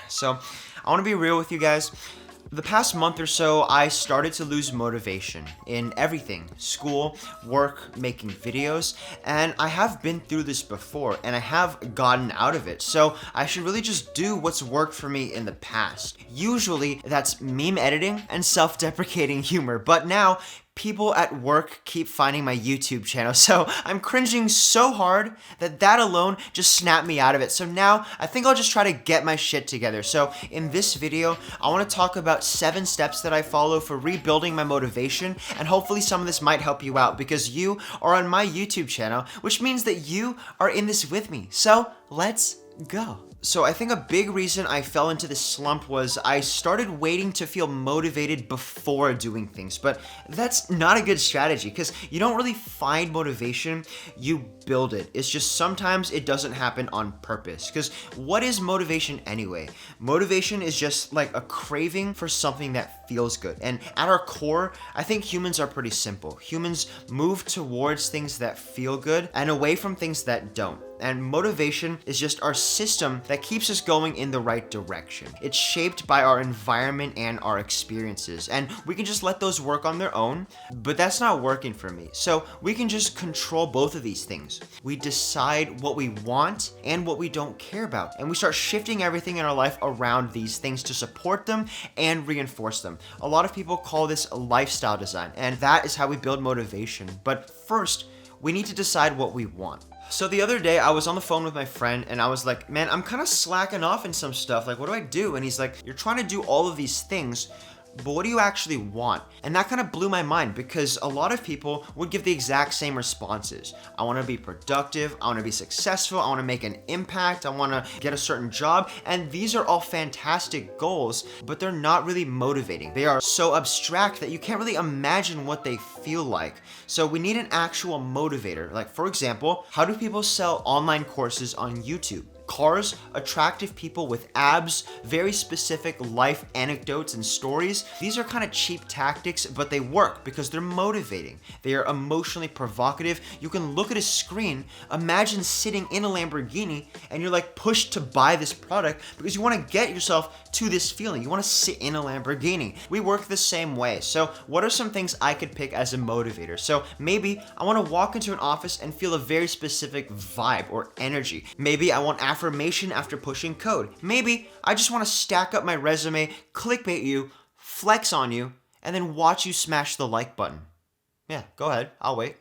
So I want to be real with you guys. The past month or so, I started to lose motivation in everything: school, work, making videos, and I have been through this before and I have gotten out of it. So I should really just do what's worked for me in the past. Usually that's meme editing and self-deprecating humor, but now people at work keep finding my YouTube channel, so I'm cringing so hard that alone just snapped me out of it. So now I think I'll just try to get my shit together. So in this video, I want to talk about 7 steps that I follow for rebuilding my motivation, and hopefully some of this might help you out because you are on my YouTube channel, which means that you are in this with me. So let's go. So I think a big reason I fell into this slump was I started waiting to feel motivated before doing things, but that's not a good strategy because you don't really find motivation, you build it. It's just sometimes it doesn't happen on purpose. Because what is motivation anyway? Motivation is just like a craving for something that feels good. And at our core, I think humans are pretty simple. Humans move towards things that feel good and away from things that don't. And motivation is just our system that keeps us going in the right direction. It's shaped by our environment and our experiences, and we can just let those work on their own, but that's not working for me. So we can just control both of these things. We decide what we want and what we don't care about, and we start shifting everything in our life around these things to support them and reinforce them. A lot of people call this lifestyle design, and that is how we build motivation. But first, we need to decide what we want. So the other day I was on the phone with my friend and I was like, man, I'm kind of slacking off in some stuff. Like, what do I do? And he's like, you're trying to do all of these things, but what do you actually want? And that kind of blew my mind because a lot of people would give the exact same responses. I want to be productive, I want to be successful, I want to make an impact, I want to get a certain job. And these are all fantastic goals, but they're not really motivating. They are so abstract that you can't really imagine what they feel like. So we need an actual motivator. Like, for example, how do people sell online courses on YouTube? Cars, attractive people with abs, very specific life anecdotes and stories. These are kind of cheap tactics, but they work because they're motivating. They are emotionally provocative. You can look at a screen, imagine sitting in a Lamborghini, and you're like pushed to buy this product because you want to get yourself to this feeling. You want to sit in a Lamborghini. We work the same way. So what are some things I could pick as a motivator? So maybe I want to walk into an office and feel a very specific vibe or energy. Maybe I want affirmation after pushing code. Maybe I just want to stack up my resume, clickbait you, flex on you, and then watch you smash the like button. Yeah, go ahead. I'll wait.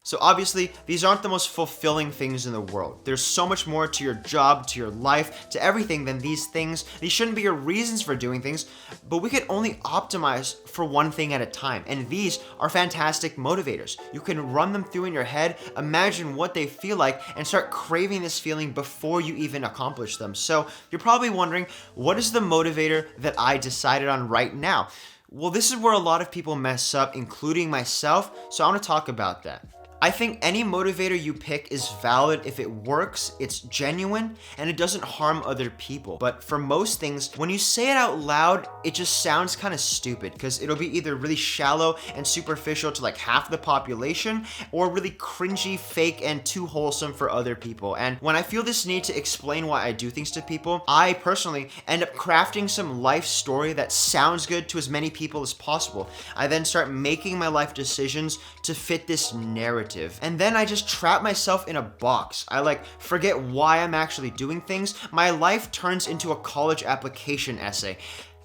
So obviously, these aren't the most fulfilling things in the world. There's so much more to your job, to your life, to everything than these things. These shouldn't be your reasons for doing things, but we can only optimize for one thing at a time. And these are fantastic motivators. You can run them through in your head, imagine what they feel like, and start craving this feeling before you even accomplish them. So you're probably wondering, what is the motivator that I decided on right now? Well, this is where a lot of people mess up, including myself, so I want to talk about that. I think any motivator you pick is valid if it works, it's genuine, and it doesn't harm other people. But for most things, when you say it out loud, it just sounds kind of stupid because it'll be either really shallow and superficial to like half the population or really cringy, fake, and too wholesome for other people. And when I feel this need to explain why I do things to people, I personally end up crafting some life story that sounds good to as many people as possible. I then start making my life decisions to fit this narrative. And then I just trap myself in a box. I like forget why I'm actually doing things. My life turns into a college application essay.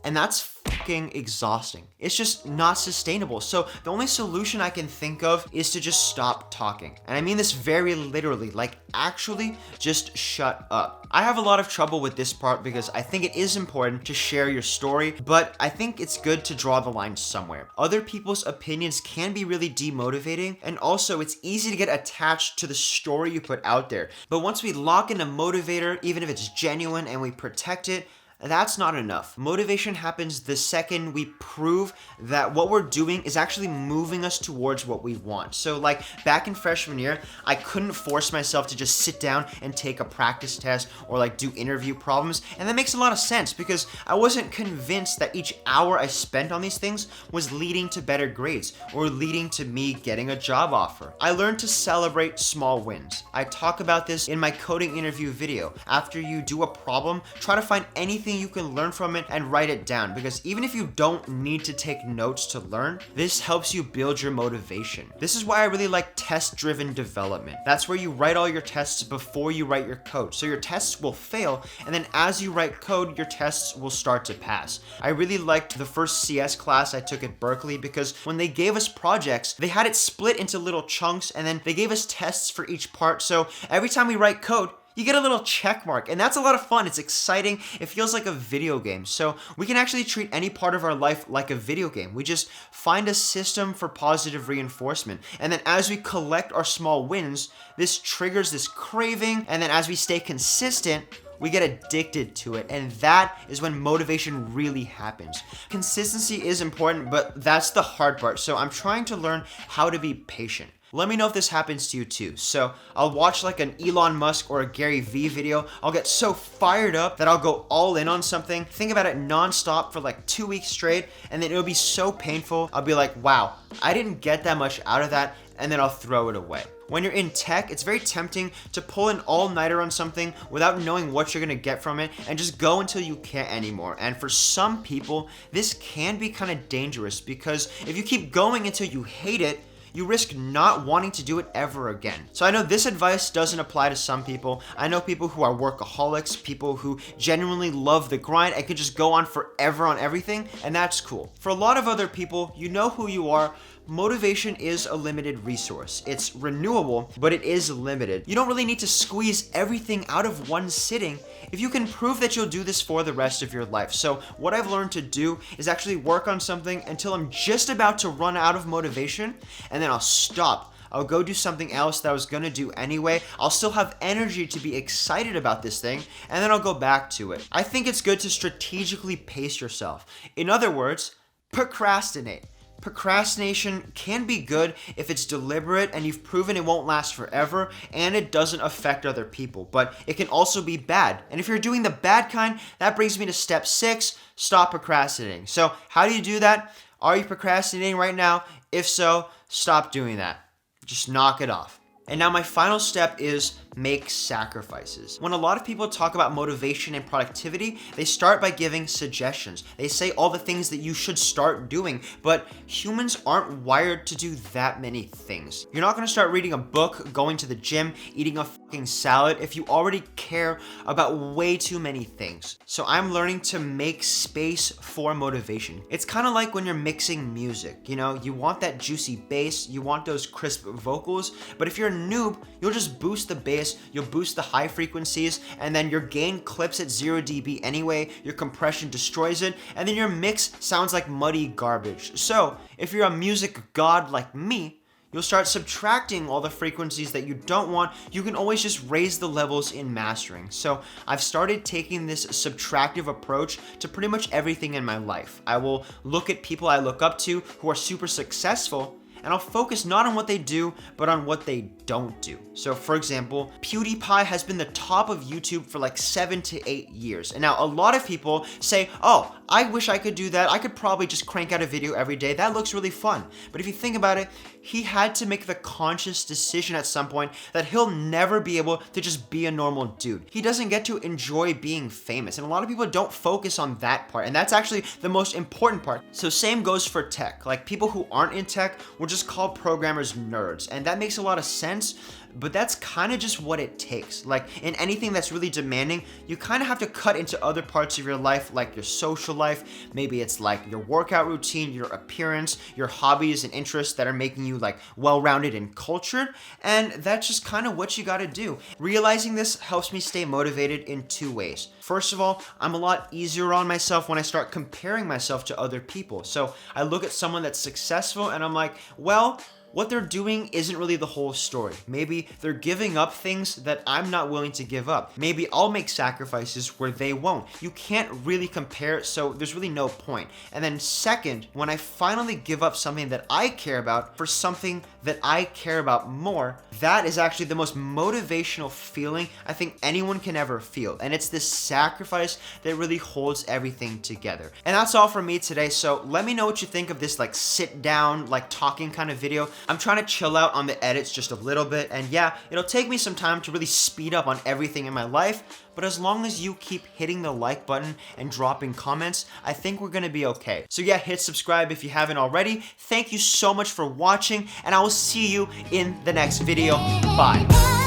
And that's fucking exhausting. It's just not sustainable. So the only solution I can think of is to just stop talking. And I mean this very literally, like actually just shut up. I have a lot of trouble with this part because I think it is important to share your story, but I think it's good to draw the line somewhere. Other people's opinions can be really demotivating, and also it's easy to get attached to the story you put out there. But once we lock in a motivator, even if it's genuine and we protect it, that's not enough. Motivation happens the second we prove that what we're doing is actually moving us towards what we want. So like back in freshman year, I couldn't force myself to just sit down and take a practice test or like do interview problems. And that makes a lot of sense because I wasn't convinced that each hour I spent on these things was leading to better grades or leading to me getting a job offer. I learned to celebrate small wins. I talk about this in my coding interview video. After you do a problem, try to find anything you can learn from it and write it down, because even if you don't need to take notes to learn, this helps you build your motivation. This is why I really like test-driven development. That's where you write all your tests before you write your code. So your tests will fail, and then as you write code, your tests will start to pass. I really liked the first CS class I took at Berkeley because when they gave us projects, they had it split into little chunks, and then they gave us tests for each part. So every time we write code, you get a little check mark, and that's a lot of fun. It's exciting. It feels like a video game. So we can actually treat any part of our life like a video game. We just find a system for positive reinforcement. And then as we collect our small wins, this triggers this craving. And then as we stay consistent, we get addicted to it, and that is when motivation really happens. Consistency is important, but that's the hard part. So I'm trying to learn how to be patient. Let me know if this happens to you too. So I'll watch like an Elon Musk or a Gary Vee video. I'll get so fired up that I'll go all in on something, think about it nonstop for like 2 weeks straight, and then it'll be so painful. I'll be like, wow, I didn't get that much out of that, and then I'll throw it away. When you're in tech, it's very tempting to pull an all-nighter on something without knowing what you're gonna get from it and just go until you can't anymore. And for some people, this can be kind of dangerous because if you keep going until you hate it, you risk not wanting to do it ever again. So I know this advice doesn't apply to some people. I know people who are workaholics, people who genuinely love the grind and could just go on forever on everything, and that's cool. For a lot of other people, you know who you are. Motivation is a limited resource. It's renewable, but it is limited. You don't really need to squeeze everything out of one sitting if you can prove that you'll do this for the rest of your life. So what I've learned to do is actually work on something until I'm just about to run out of motivation, and then I'll stop. I'll go do something else that I was gonna do anyway. I'll still have energy to be excited about this thing, and then I'll go back to it. I think it's good to strategically pace yourself. In other words, procrastinate. Procrastination can be good if it's deliberate and you've proven it won't last forever and it doesn't affect other people, but it can also be bad. And if you're doing the bad kind, that brings me to step 6, stop procrastinating. So how do you do that? Are you procrastinating right now? If so, stop doing that. Just knock it off. And now my final step is make sacrifices. When a lot of people talk about motivation and productivity, they start by giving suggestions. They say all the things that you should start doing, but humans aren't wired to do that many things. You're not gonna start reading a book, going to the gym, eating a fucking salad if you already care about way too many things. So I'm learning to make space for motivation. It's kind of like when you're mixing music, you know, you want that juicy bass, you want those crisp vocals, but if you're a noob, you'll just boost the bass, you'll boost the high frequencies, and then your gain clips at 0 dB anyway, your compression destroys it, and then your mix sounds like muddy garbage. So if you're a music god like me, you'll start subtracting all the frequencies that you don't want. You can always just raise the levels in mastering. So I've started taking this subtractive approach to pretty much everything in my life. I will look at people I look up to who are super successful, and I'll focus not on what they do, but on what they don't do. So for example, PewDiePie has been the top of YouTube for like 7 to 8 years. And now a lot of people say, oh, I wish I could do that. I could probably just crank out a video every day. That looks really fun. But if you think about it, he had to make the conscious decision at some point that he'll never be able to just be a normal dude. He doesn't get to enjoy being famous. And a lot of people don't focus on that part. And that's actually the most important part. So same goes for tech. Like people who aren't in tech will just call programmers nerds. And that makes a lot of sense, but that's kind of just what it takes. Like in anything that's really demanding, you kind of have to cut into other parts of your life, like your social life. Maybe it's like your workout routine, your appearance, your hobbies and interests that are making you like well-rounded and cultured. And that's just kind of what you got to do. Realizing this helps me stay motivated in 2 ways. First of all, I'm a lot easier on myself when I start comparing myself to other people. So I look at someone that's successful and I'm like, well, what they're doing isn't really the whole story. Maybe they're giving up things that I'm not willing to give up. Maybe I'll make sacrifices where they won't. You can't really compare, so there's really no point. And then second, when I finally give up something that I care about for something that I care about more, that is actually the most motivational feeling I think anyone can ever feel. And it's this sacrifice that really holds everything together. And that's all from me today. So let me know what you think of this like sit down, like talking kind of video. I'm trying to chill out on the edits just a little bit. And yeah, it'll take me some time to really speed up on everything in my life. But as long as you keep hitting the like button and dropping comments, I think we're gonna be okay. So yeah, hit subscribe if you haven't already. Thank you so much for watching, and I will see you in the next video. Bye.